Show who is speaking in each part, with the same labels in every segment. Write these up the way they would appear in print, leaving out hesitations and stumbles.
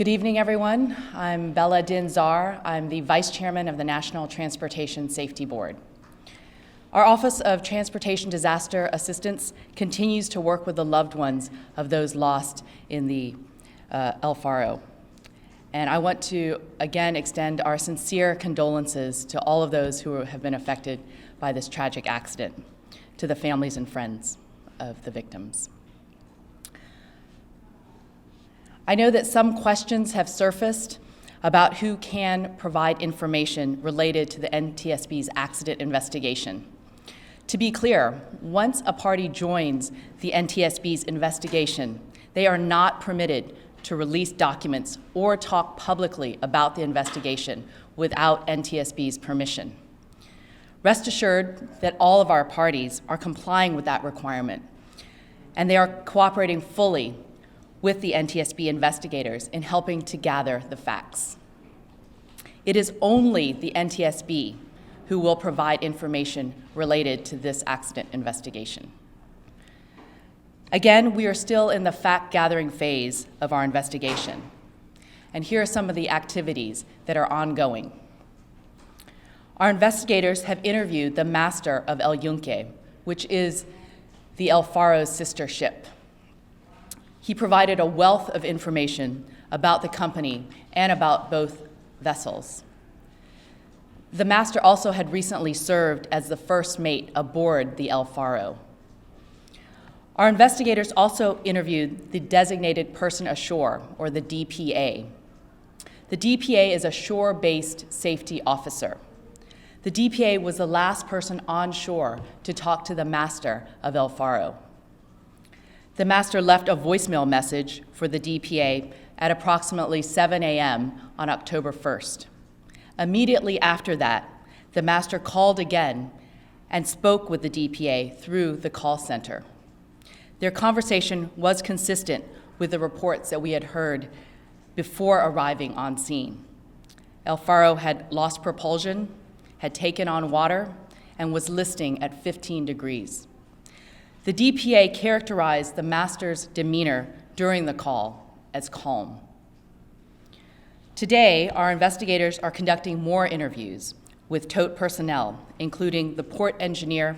Speaker 1: Good evening, everyone. I'm Bella Din-Zar. I'm the Vice Chairman of the National Transportation Safety Board. Our Office of Transportation Disaster Assistance continues to work with the loved ones of those lost in the El Faro. And I want to again extend our sincere condolences to all of those who have been affected by this tragic accident, to the families and friends of the victims. I know that some questions have surfaced about who can provide information related to the NTSB's accident investigation. To be clear, once a party joins the NTSB's investigation, they are not permitted to release documents or talk publicly about the investigation without NTSB's permission. Rest assured that all of our parties are complying with that requirement, and they are cooperating fully with the NTSB investigators in helping to gather the facts. It is only the NTSB who will provide information related to this accident investigation. Again, we are still in the fact-gathering phase of our investigation, and here are some of the activities that are ongoing. Our investigators have interviewed the master of El Yunque, which is the El Faro's sister ship. He provided a wealth of information about the company and about both vessels. The master also had recently served as the first mate aboard the El Faro. Our investigators also interviewed the designated person ashore, or the DPA. The DPA is a shore-based safety officer. The DPA was the last person on shore to talk to the master of El Faro. The master left a voicemail message for the DPA at approximately 7 a.m. on October 1st. Immediately after that, the master called again and spoke with the DPA through the call center. Their conversation was consistent with the reports that we had heard before arriving on scene. El Faro had lost propulsion, had taken on water, and was listing at 15 degrees. The DPA characterized the master's demeanor during the call as calm. Today, our investigators are conducting more interviews with TOTE personnel, including the port engineer,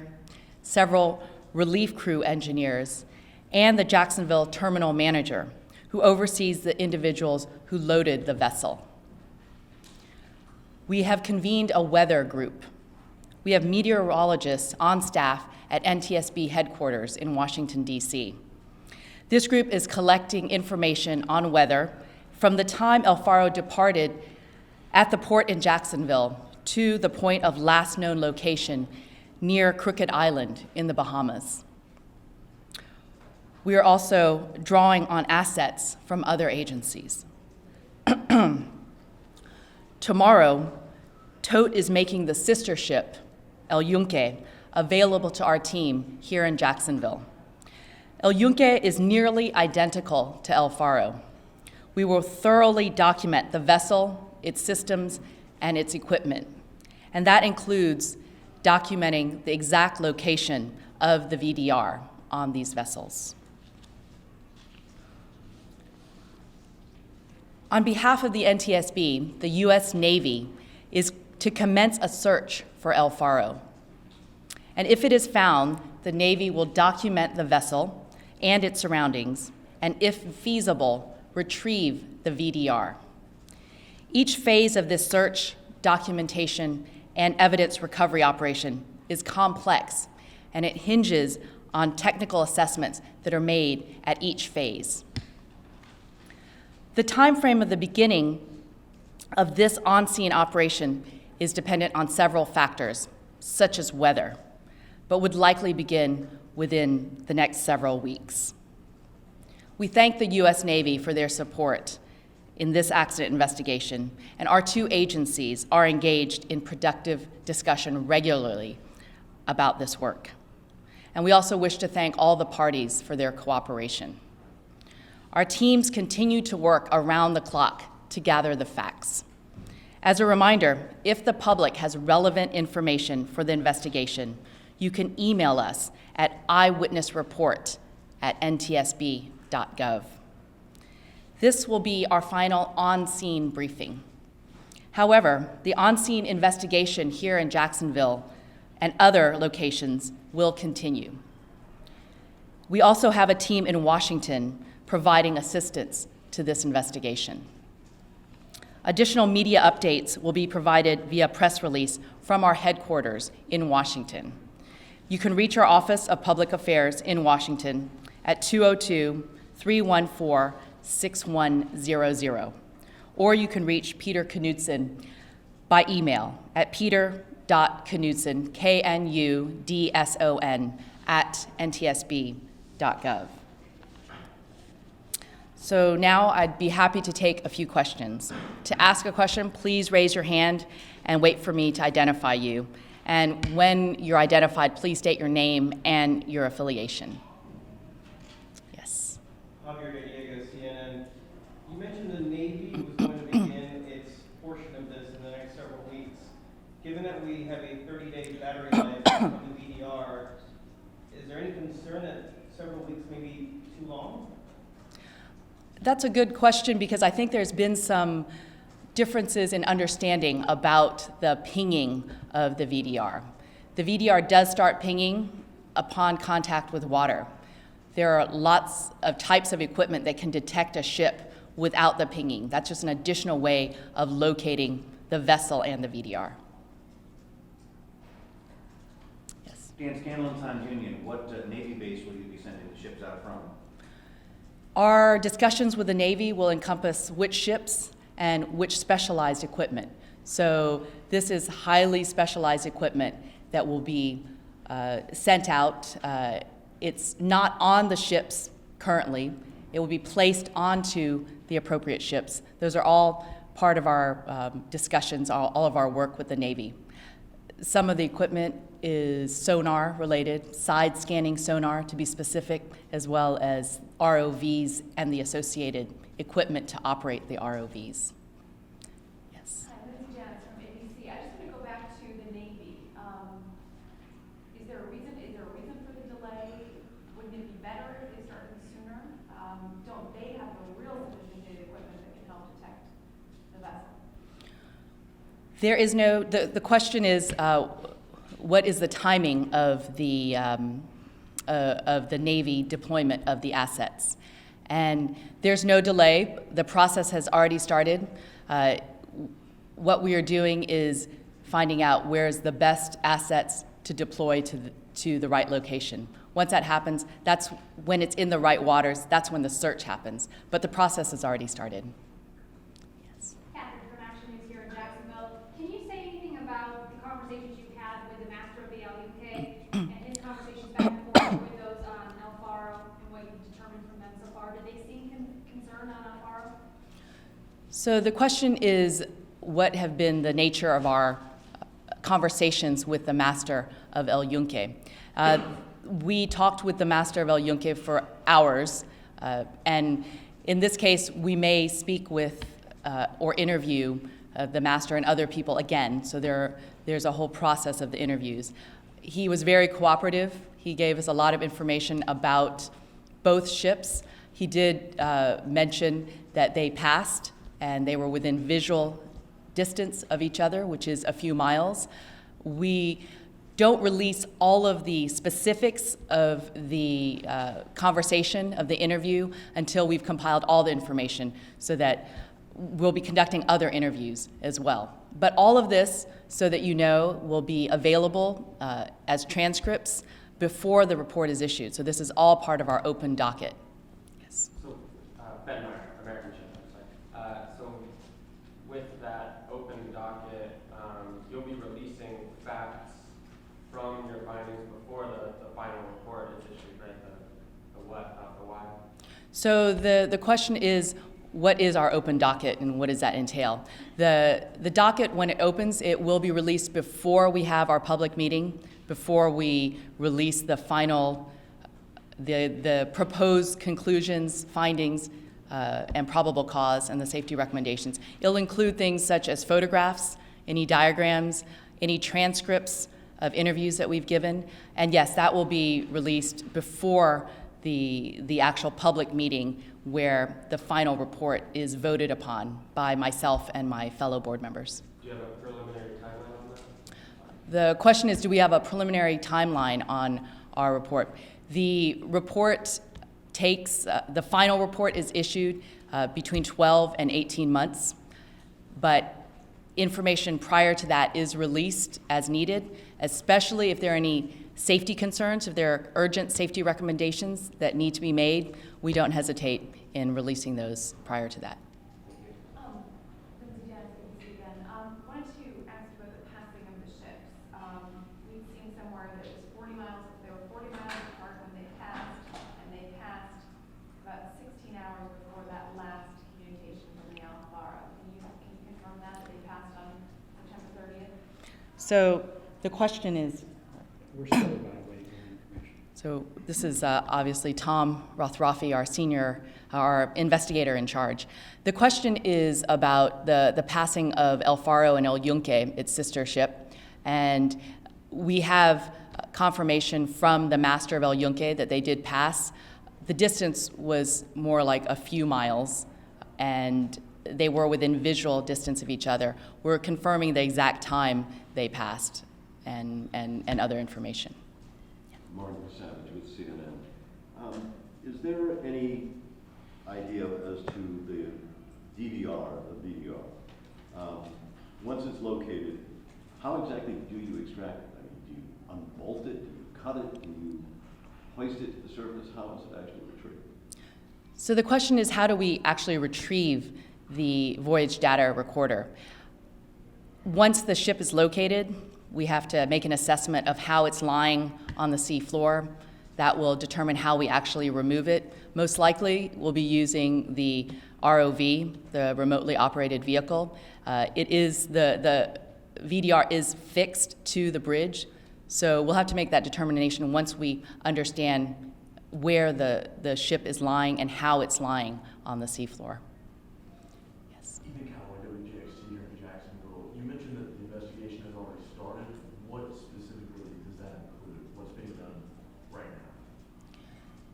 Speaker 1: several relief crew engineers, and the Jacksonville terminal manager, who oversees the individuals who loaded the vessel. We have convened a weather group. We have meteorologists on staff at NTSB headquarters in Washington, D.C. This group is collecting information on weather from the time El Faro departed at the port in Jacksonville to the point of last known location near Crooked Island in the Bahamas. We are also drawing on assets from other agencies. Tomorrow, TOTE is making the sister ship, El Yunque, available to our team here in Jacksonville. El Yunque is nearly identical to El Faro. We will thoroughly document the vessel, its systems, and its equipment, and that includes documenting the exact location of the VDR on these vessels. On behalf of the NTSB, the U.S. Navy is to commence a search for El Faro. And if it is found, the Navy will document the vessel and its surroundings, and if feasible, retrieve the VDR. Each phase of this search, documentation, and evidence recovery operation is complex, and it hinges on technical assessments that are made at each phase. The time frame of the beginning of this on-scene operation is dependent on several factors, such as weather, but would likely begin within the next several weeks. We thank the U.S. Navy for their support in this accident investigation, and our two agencies are engaged in productive discussion regularly about this work. And we also wish to thank all the parties for their cooperation. Our teams continue to work around the clock to gather the facts. As a reminder, if the public has relevant information for the investigation, you can email us at eyewitnessreport@ntsb.gov. This will be our final on-scene briefing. However, the on-scene investigation here in Jacksonville and other locations will continue. We also have a team in Washington providing assistance to this investigation. Additional media updates will be provided via press release from our headquarters in Washington. You can reach our Office of Public Affairs in Washington at 202-314-6100, or you can reach Peter Knudsen by email at peter.knudsen, KNUDSON, @ntsb.gov. So now I'd be happy to take a few questions. To ask a question, please raise your hand and wait for me to identify you. And when you're identified, please state your name and your affiliation. Yes.
Speaker 2: Javier Diego, CNN. You mentioned the Navy was going to begin its portion of this in the next several weeks. Given that we have a 30-day battery life from the VDR, is there any concern that several weeks may be too long?
Speaker 1: That's a good question, because I think there's been some differences in understanding about the pinging of the VDR. The VDR does start pinging upon contact with water. There are lots of types of equipment that can detect a ship without the pinging. That's just an additional way of locating the vessel and the VDR. Yes.
Speaker 3: Dan Scanlon, Times Union, what Navy base will you be sending the ships out from?
Speaker 1: Our discussions with the Navy will encompass which ships and which specialized equipment. So this is highly specialized equipment that will be sent out. It's not on the ships currently. It will be placed onto the appropriate ships. Those are all part of our discussions, all of our work with the Navy. Some of the equipment is sonar related, side scanning sonar to be specific, as well as ROVs and the associated equipment to operate the ROVs. Yes.
Speaker 4: Hi, this is Janice from ABC. I just want to go back to the Navy. Is there a reason for the delay? Wouldn't it be better if they started sooner? Don't they have the real sophisticated equipment that can help detect the vessel?
Speaker 1: There is no, the question is, what is the timing of the Navy deployment of the assets? And there's no delay. The process has already started. What we are doing is finding out where's the best assets to deploy to the right location. Once that happens, that's when it's in the right waters, that's when the search happens. But the process has already started. Yes.
Speaker 4: Catherine from Action News here in Jacksonville. Can you say anything about the conversations you've had with the master of the LUK and his conversations back and forth with those on El Faro and what you've determined from them so far? Did they seem concerned on El Faro?
Speaker 1: So the question is, what have been the nature of our conversations with the master of El Yunque? We talked with the master of El Yunque for hours, and in this case, we may speak with or interview the master and other people again, so there's a whole process of the interviews. He was very cooperative. He gave us a lot of information about both ships. He did mention that they passed and they were within visual distance of each other, which is a few miles. We don't release all of the specifics of the conversation, of the interview, until we've compiled all the information, so that we'll be conducting other interviews as well. But all of this, so that you know, will be available as transcripts before the report is issued. So this is all part of our open docket. Yes.
Speaker 5: So, Ben Meyer, American Ship website. So with that open docket, you'll be releasing facts from your findings before the final report is issued, right? The what, not the why?
Speaker 1: So the question is, what is our open docket and what does that entail? The docket, when it opens, it will be released before we have our public meeting, before we release the final, the proposed conclusions, findings, and probable cause and the safety recommendations. It'll include things such as photographs, any diagrams, any transcripts of interviews that we've given. And yes, that will be released before the actual public meeting where the final report is voted upon by myself and my fellow board members.
Speaker 5: Do you have a preliminary timeline on that?
Speaker 1: The question is, do we have a preliminary timeline on our report? The report takes, the final report is issued between 12 and 18 months, but information prior to that is released as needed, especially if there are any safety concerns, if there are urgent safety recommendations that need to be made. We don't hesitate in releasing those prior to that.
Speaker 4: Lindsay Janice, ABC again. Wanted to ask about the passing of the ships. We've seen somewhere that it was 40 miles, they were 40 miles apart when they passed, and they passed about 16 hours before that last communication from the Faro. Can you confirm that they passed on September 30th?
Speaker 1: So the question is,
Speaker 6: We're still evaluating that information.
Speaker 1: so this is obviously Tom Rothroffy, our investigator in charge. The question is about the passing of El Faro and El Yunque, its sister ship, and we have confirmation from the master of El Yunque that they did pass. The distance was more like a few miles, and they were within visual distance of each other. We're confirming the exact time they passed and other information.
Speaker 7: Martin Savage with CNN. Is there any idea as to the DVR, the VDR? Once it's located, how exactly do you extract it? I mean, do you unbolt it? Do you cut it? Do you hoist it to the surface? How is it actually retrieved?
Speaker 1: So the question is, how do we actually retrieve the voyage data recorder? Once the ship is located, we have to make an assessment of how it's lying on the sea floor. That will determine how we actually remove it. Most likely, we'll be using the ROV, the remotely operated vehicle. The VDR is fixed to the bridge, so we'll have to make that determination once we understand where the ship is lying and how it's lying on the seafloor. Yes.
Speaker 8: Ethan Cowboy, WJXC here in Jacksonville. You mentioned that the investigation has already started. What specifically does that include? What's being done right now?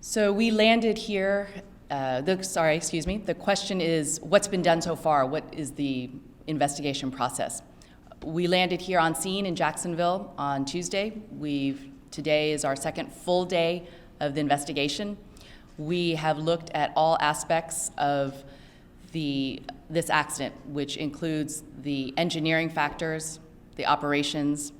Speaker 1: So we landed here. The question is, what's been done so far? What is the investigation process? We landed here on scene in Jacksonville on Tuesday. Today is our second full day of the investigation. We have looked at all aspects of this accident, which includes the engineering factors, the operations,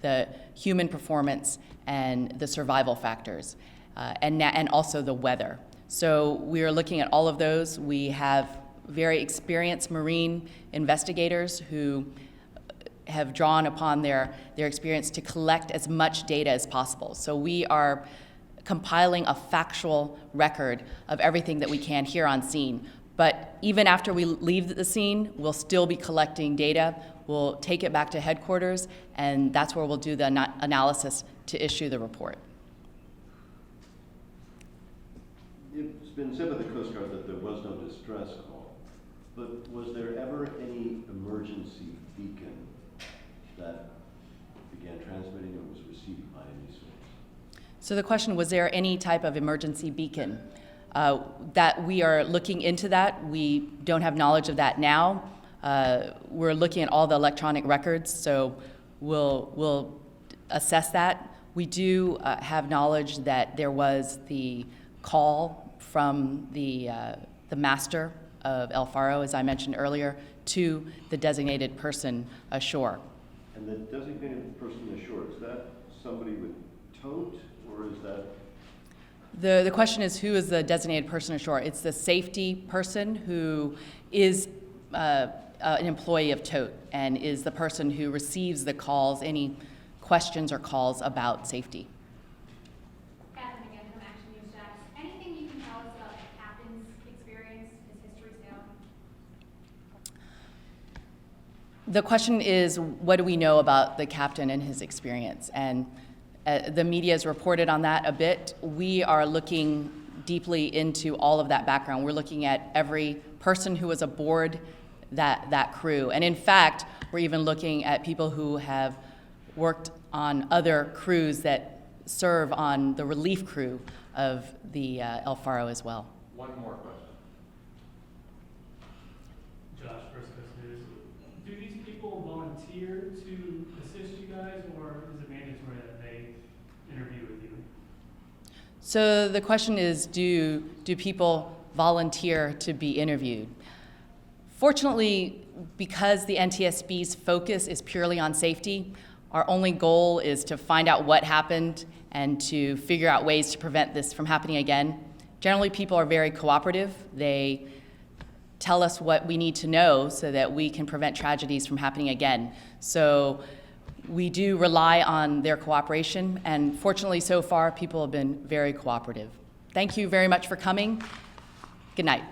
Speaker 1: the human performance, and the survival factors, and also the weather. So we are looking at all of those. We have very experienced marine investigators who have drawn upon their experience to collect as much data as possible. So we are compiling a factual record of everything that we can here on scene. But even after we leave the scene, we'll still be collecting data. We'll take it back to headquarters, and that's where we'll do the analysis to issue the report.
Speaker 7: It's been said by the Coast Guard that there was no distress call, but was there ever any emergency beacon that began transmitting or was received by any source?
Speaker 1: So the question, was there any type of emergency beacon? That we are looking into that. We don't have knowledge of that now. We're looking at all the electronic records, so we'll assess that. We do have knowledge that there was the call from the master of El Faro, as I mentioned earlier, to the designated person ashore.
Speaker 7: And the designated person ashore, is that somebody with tote, or is that?
Speaker 1: The question is, who is the designated person ashore? It's the safety person who is an employee of TOTE and is the person who receives the calls, any questions or calls about safety.
Speaker 9: Catherine again from Action News Jax. Anything you can tell us about the captain's experience, his history sailing?
Speaker 1: The question is, what do we know about the captain and his experience? And the media has reported on that a bit. We are looking deeply into all of that background. We're looking at every person who was aboard that crew. And in fact, we're even looking at people who have worked on other crews that serve on the relief crew of the El Faro as well.
Speaker 5: One more question.
Speaker 1: So the question is, do people volunteer to be interviewed? Fortunately, because the NTSB's focus is purely on safety, our only goal is to find out what happened and to figure out ways to prevent this from happening again. Generally, people are very cooperative. They tell us what we need to know so that we can prevent tragedies from happening again. So we do rely on their cooperation, and fortunately so far, people have been very cooperative. Thank you very much for coming. Good night.